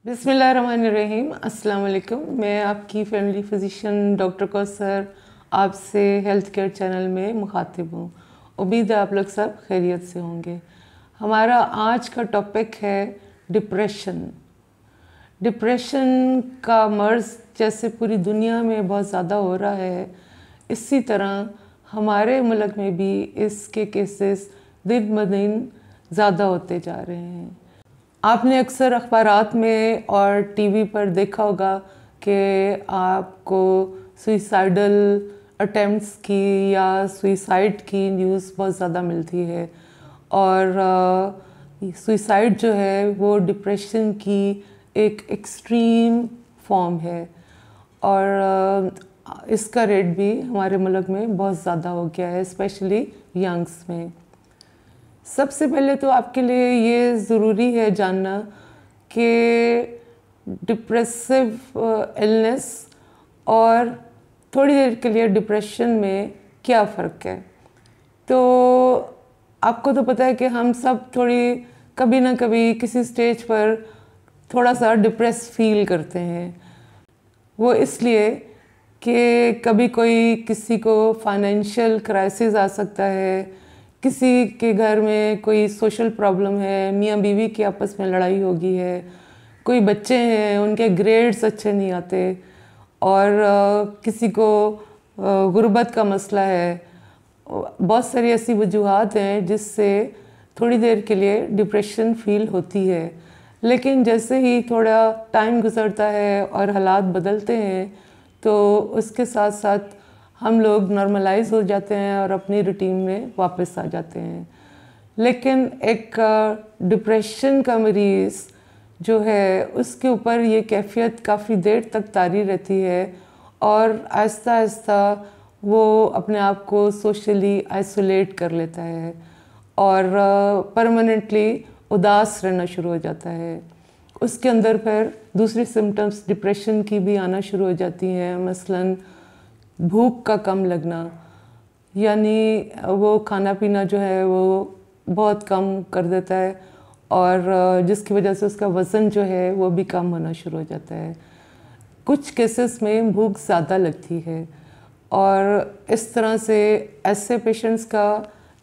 बिस्मिल्लाहिर्रहमानिर्रहीम। अस्सलाम वालेकुम। मैं आपकी फैमिली फिजिशियन डॉक्टर कौसर आपसे हेल्थ केयर चैनल में मुखातिब हूँ। उम्मीद है आप लोग सब खैरियत से होंगे। हमारा आज का टॉपिक है डिप्रेशन। डिप्रेशन का मर्ज़ जैसे पूरी दुनिया में बहुत ज़्यादा हो रहा है, इसी तरह हमारे मुल्क में भी इसके केसेस दिन ब दिन ज़्यादा होते जा रहे हैं। आपने अक्सर अखबारात में और टीवी पर देखा होगा कि आपको सुइसाइडल अटेम्प्ट्स की या सुइसाइड की न्यूज़ बहुत ज़्यादा मिलती है। और सुइसाइड जो है वो डिप्रेशन की एक एक्सट्रीम फॉर्म है और इसका रेट भी हमारे मुल्क में बहुत ज़्यादा हो गया है, स्पेशली यंग्स में। सबसे पहले तो आपके लिए ये ज़रूरी है जानना कि डिप्रेसिव इलनेस और थोड़ी देर के लिए डिप्रेशन में क्या फ़र्क है। तो आपको तो पता है कि हम सब थोड़ी कभी ना कभी किसी स्टेज पर थोड़ा सा डिप्रेस फील करते हैं। वो इसलिए कि कभी कोई किसी को फाइनेंशियल क्राइसिस आ सकता है, किसी के घर में कोई सोशल प्रॉब्लम है, मियाँ बीवी की आपस में लड़ाई हो गई है, कोई बच्चे हैं उनके ग्रेड्स अच्छे नहीं आते, और किसी को गुर्बत का मसला है। बहुत सारी ऐसी वजूहात हैं जिससे थोड़ी देर के लिए डिप्रेशन फील होती है, लेकिन जैसे ही थोड़ा टाइम गुजरता है और हालात बदलते हैं तो उसके साथ साथ हम लोग नॉर्मलाइज हो जाते हैं और अपनी रूटीन में वापस आ जाते हैं। लेकिन एक डिप्रेशन का मरीज़ जो है उसके ऊपर ये कैफियत काफ़ी देर तक तारी रहती है और आहिस्ता आहिस्ता वो अपने आप को सोशली आइसोलेट कर लेता है और परमानेंटली उदास रहना शुरू हो जाता है। उसके अंदर फिर दूसरी सिम्टम्स डिप्रेशन की भी आना शुरू हो जाती हैं, मसलन भूख का कम लगना, यानी वो खाना पीना जो है वो बहुत कम कर देता है और जिसकी वजह से उसका वज़न जो है वो भी कम होना शुरू हो जाता है। कुछ केसेस में भूख ज़्यादा लगती है और इस तरह से ऐसे पेशेंट्स का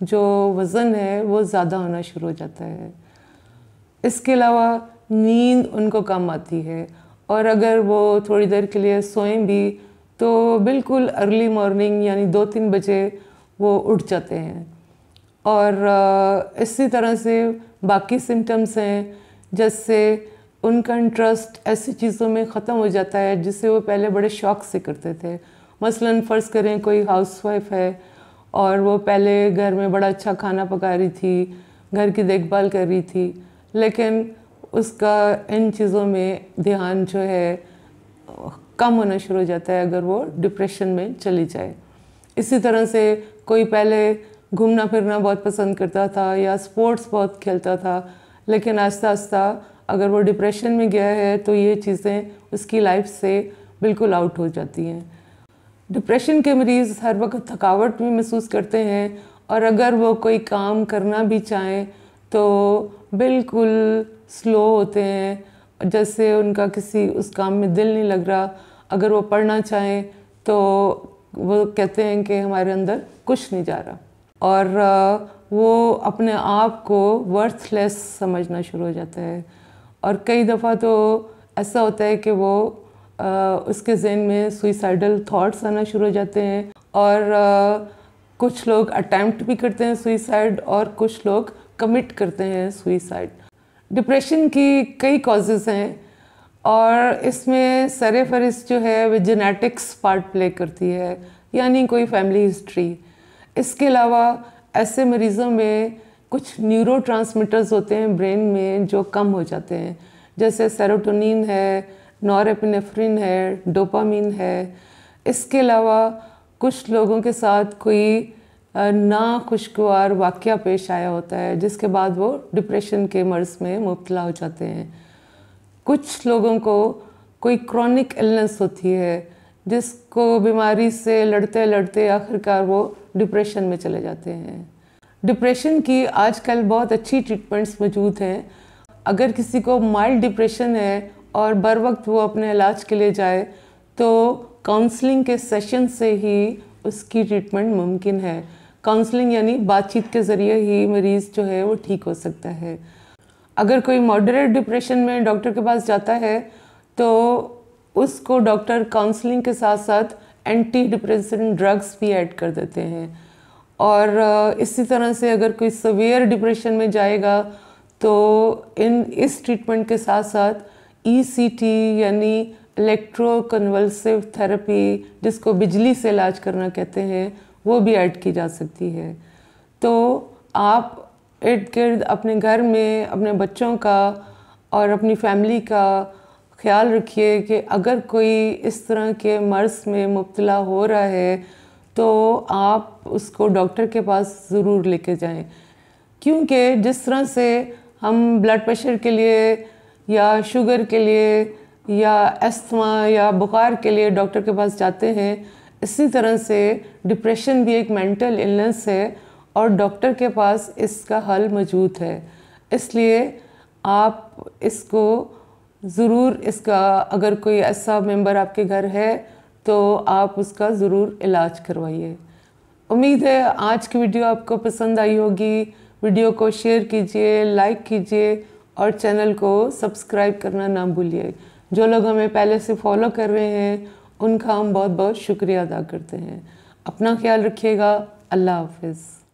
जो वज़न है वो ज़्यादा होना शुरू हो जाता है। इसके अलावा नींद उनको कम आती है और अगर वो थोड़ी देर के लिए सोएं भी तो बिल्कुल अर्ली मॉर्निंग यानी 2-3 बजे वो उठ जाते हैं। और इसी तरह से बाकी सिम्टम्स हैं, जैसे उनका इंटरेस्ट ऐसी चीज़ों में ख़त्म हो जाता है जिससे वो पहले बड़े शौक़ से करते थे। मसलन फ़र्ज़ करें कोई हाउसवाइफ है और वो पहले घर में बड़ा अच्छा खाना पका रही थी, घर की देखभाल कर रही थी, लेकिन उसका इन चीज़ों में ध्यान जो है कम होना शुरू हो जाता है अगर वो डिप्रेशन में चली जाए। इसी तरह से कोई पहले घूमना फिरना बहुत पसंद करता था या स्पोर्ट्स बहुत खेलता था, लेकिन आहिस्ता आहिस्ता अगर वो डिप्रेशन में गया है तो ये चीज़ें उसकी लाइफ से बिल्कुल आउट हो जाती हैं। डिप्रेशन के मरीज़ हर वक्त थकावट भी महसूस करते हैं और अगर वो कोई काम करना भी चाहें तो बिल्कुल स्लो होते हैं, जैसे उनका किसी उस काम में दिल नहीं लग रहा। अगर वो पढ़ना चाहें तो वो कहते हैं कि हमारे अंदर कुछ नहीं जा रहा और वो अपने आप को वर्थलेस समझना शुरू हो जाता है। और कई दफ़ा तो ऐसा होता है कि वो उसके ज़हन में सुइसाइडल थॉट्स आना शुरू हो जाते हैं और कुछ लोग अटैम्प्ट भी करते हैं सुइसाइड और कुछ लोग कमिट करते हैं सुइसाइड। डिप्रेशन की कई कॉजेज़ हैं और इसमें सरफ़हरिस्त जो है वो जेनेटिक्स पार्ट प्ले करती है, यानी कोई फैमिली हिस्ट्री। इसके अलावा ऐसे मरीज़ों में कुछ न्यूरोट्रांसमीटर्स होते हैं ब्रेन में जो कम हो जाते हैं, जैसे सेरोटोनिन है, नॉरएपिनेफ्रिन है, डोपामिन है। इसके अलावा कुछ लोगों के साथ कोई नाखुशगवार वाक़या पेश आया होता है जिसके बाद वो डिप्रेशन के मर्ज़ में मुब्तला हो जाते हैं। कुछ लोगों को कोई क्रॉनिक इलनेस होती है जिसको बीमारी से लड़ते लड़ते आखिरकार वो डिप्रेशन में चले जाते हैं। डिप्रेशन की आजकल बहुत अच्छी ट्रीटमेंट्स मौजूद हैं। अगर किसी को माइल्ड डिप्रेशन है और बर वक्त वो अपने इलाज के लिए जाए, तो काउंसलिंग के सेशन से ही उसकी ट्रीटमेंट मुमकिन है। काउंसलिंग यानी बातचीत के ज़रिए ही मरीज़ जो है वो ठीक हो सकता है। अगर कोई मॉडरेट डिप्रेशन में डॉक्टर के पास जाता है तो उसको डॉक्टर काउंसलिंग के साथ साथ एंटी डिप्रेसेंट ड्रग्स भी ऐड कर देते हैं। और इसी तरह से अगर कोई सवियर डिप्रेशन में जाएगा तो इस ट्रीटमेंट के साथ साथ ECT यानी इलेक्ट्रो कन्वल्सिव थेरेपी, जिसको बिजली से इलाज करना कहते हैं, वो भी ऐड की जा सकती है। तो आप इर्द गिर्द अपने घर में अपने बच्चों का और अपनी फैमिली का ख्याल रखिए कि अगर कोई इस तरह के मर्ज़ में मुब्तला हो रहा है तो आप उसको डॉक्टर के पास ज़रूर लेके जाएं, क्योंकि जिस तरह से हम ब्लड प्रेशर के लिए या शुगर के लिए या अस्थमा या बुखार के लिए डॉक्टर के पास जाते हैं, इसी तरह से डिप्रेशन भी एक मेंटल इलनेस है और डॉक्टर के पास इसका हल मौजूद है। इसलिए आप इसको ज़रूर, इसका अगर कोई ऐसा मेंबर आपके घर है तो आप उसका ज़रूर इलाज करवाइए। उम्मीद है आज की वीडियो आपको पसंद आई होगी। वीडियो को शेयर कीजिए, लाइक कीजिए और चैनल को सब्सक्राइब करना ना भूलिए। जो लोग हमें पहले से फॉलो कर रहे हैं उनका हम बहुत बहुत शुक्रिया अदा करते हैं। अपना ख्याल रखिएगा। अल्लाह हाफ़िज़।